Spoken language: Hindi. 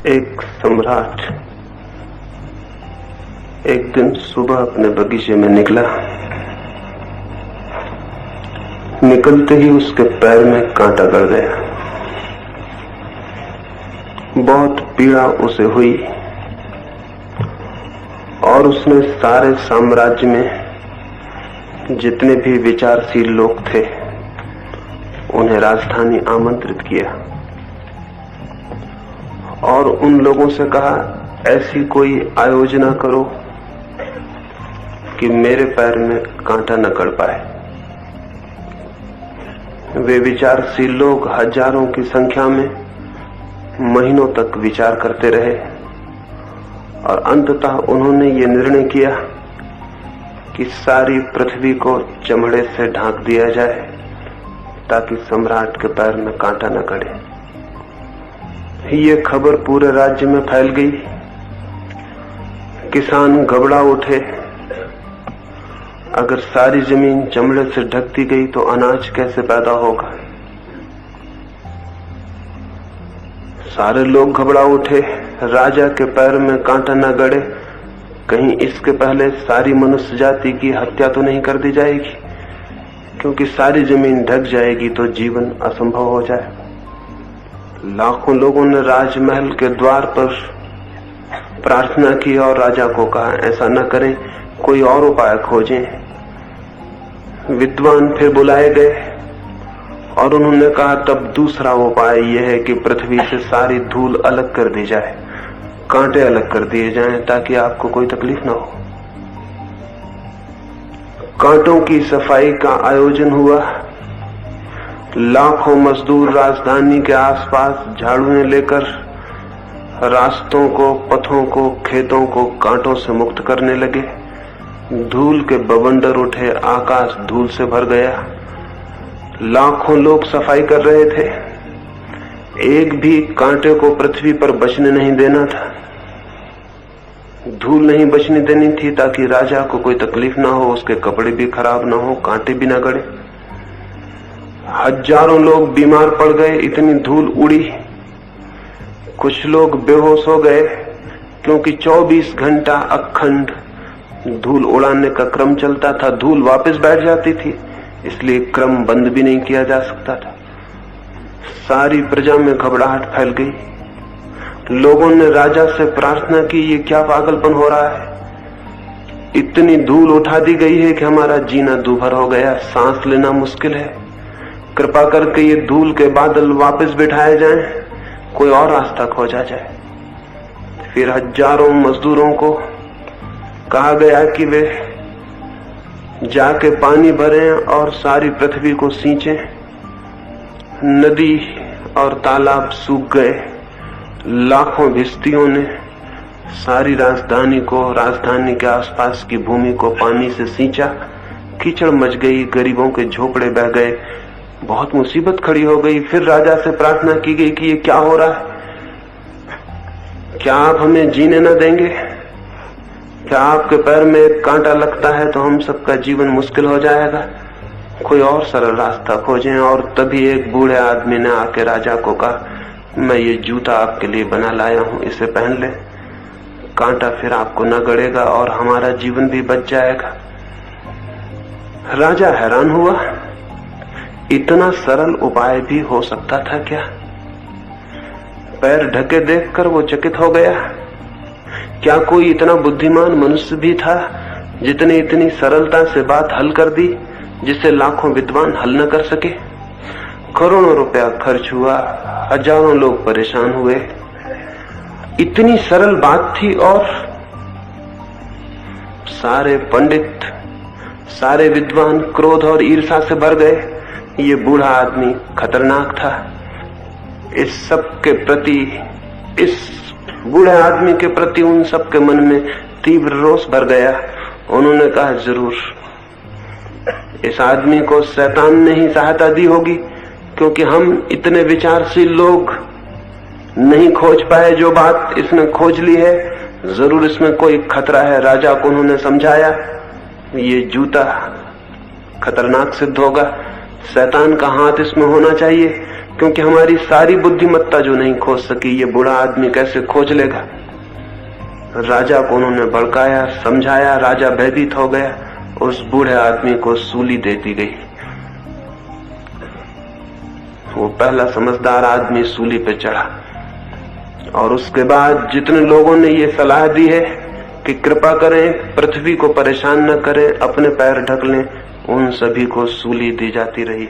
एक सम्राट एक दिन सुबह अपने बगीचे में निकला। निकलते ही उसके पैर में कांटा गड़ गया। बहुत पीड़ा उसे हुई और उसने सारे साम्राज्य में जितने भी विचारशील लोग थे उन्हें राजधानी आमंत्रित किया और उन लोगों से कहा, ऐसी कोई आयोजना करो कि मेरे पैर में कांटा न गड़ पाए। वे विचारशील लोग हजारों की संख्या में महीनों तक विचार करते रहे और अंततः उन्होंने ये निर्णय किया कि सारी पृथ्वी को चमड़े से ढांक दिया जाए ताकि सम्राट के पैर में कांटा न गड़े। ये खबर पूरे राज्य में फैल गई। किसान घबरा उठे। अगर सारी जमीन चमड़े से ढक दी गई तो अनाज कैसे पैदा होगा। सारे लोग घबरा उठे। राजा के पैर में कांटा न गड़े, कहीं इसके पहले सारी मनुष्य जाति की हत्या तो नहीं कर दी जाएगी, क्योंकि सारी जमीन ढक जाएगी तो जीवन असंभव हो जाए। लाखों लोगों ने राजमहल के द्वार पर प्रार्थना की और राजा को कहा, ऐसा न करें, कोई और उपाय खोजें। विद्वान फिर बुलाए गए और उन्होंने कहा, तब दूसरा उपाय यह है कि पृथ्वी से सारी धूल अलग कर दी जाए, कांटे अलग कर दिए जाएं ताकि आपको कोई तकलीफ ना हो। कांटों की सफाई का आयोजन हुआ। लाखों मजदूर राजधानी के आसपास झाड़ुएं लेकर रास्तों को, पथों को, खेतों को कांटों से मुक्त करने लगे। धूल के बवंडर उठे, आकाश धूल से भर गया। लाखों लोग सफाई कर रहे थे। एक भी कांटे को पृथ्वी पर बचने नहीं देना था। धूल नहीं बचने देनी थी ताकि राजा को कोई तकलीफ ना हो, उसके कपड़े भी खराब ना हो, कांटे भी ना गड़े। हजारों लोग बीमार पड़ गए, इतनी धूल उड़ी। कुछ लोग बेहोश हो गए क्योंकि 24 घंटा अखंड धूल उड़ाने का क्रम चलता था। धूल वापस बैठ जाती थी, इसलिए क्रम बंद भी नहीं किया जा सकता था। सारी प्रजा में घबराहट फैल गई। लोगों ने राजा से प्रार्थना की, ये क्या पागलपन हो रहा है। इतनी धूल उठा दी गई है कि हमारा जीना दूभर हो गया, सांस लेना मुश्किल है। कृपा करके ये धूल के बादल वापस बिठाए जाएं, कोई और रास्ता खोजा जाए। फिर हजारों मजदूरों को कहा गया कि वे जाके पानी भरें और सारी पृथ्वी को सींचें। नदी और तालाब सूख गए। लाखों भिस्तियों ने सारी राजधानी को, राजधानी के आसपास की भूमि को पानी से सींचा। कीचड़ मच गई, गरीबों के झोपड़े बह गए, बहुत मुसीबत खड़ी हो गई। फिर राजा से प्रार्थना की गई कि ये क्या हो रहा है, क्या आप हमें जीने न देंगे? क्या आपके पैर में एक कांटा लगता है तो हम सबका जीवन मुश्किल हो जाएगा? कोई और सरल रास्ता खोजें। और तभी एक बूढ़े आदमी ने आके राजा को कहा, मैं ये जूता आपके लिए बना लाया हूं, इसे पहन ले, कांटा फिर आपको न गड़ेगा और हमारा जीवन भी बच जाएगा। राजा हैरान हुआ, इतना सरल उपाय भी हो सकता था क्या? पैर ढके देखकर वो चकित हो गया। क्या कोई इतना बुद्धिमान मनुष्य भी था जितने इतनी सरलता से बात हल कर दी जिसे लाखों विद्वान हल न कर सके? करोड़ों रुपया खर्च हुआ, हजारों लोग परेशान हुए। इतनी सरल बात थी और सारे पंडित, सारे विद्वान क्रोध और ईर्ष्या से भर गए। ये बूढ़ा आदमी खतरनाक था। इस सब के प्रति, इस बूढ़े आदमी के प्रति उन सब के मन में तीव्र रोष भर गया। उन्होंने कहा, जरूर इस आदमी को शैतान ने ही सहायता दी होगी, क्योंकि हम इतने विचारशील लोग नहीं खोज पाए जो बात इसने खोज ली है। जरूर इसमें कोई खतरा है। राजा को उन्होंने समझाया, ये जूता खतरनाक सिद्ध होगा, शैतान का हाथ इसमें होना चाहिए। क्योंकि हमारी सारी बुद्धिमत्ता जो नहीं खोज सकी, ये बूढ़ा आदमी कैसे खोज लेगा। राजा को उन्होंने भड़काया, समझाया, राजा भयभीत हो गया। उस बूढ़े आदमी को सूली दे दी गई। वो पहला समझदार आदमी सूली पे चढ़ा। और उसके बाद जितने लोगों ने ये सलाह दी है कि कृपा करें, पृथ्वी को परेशान न करें, अपने पैर ढक लें, उन सभी को सूली दी जाती रही।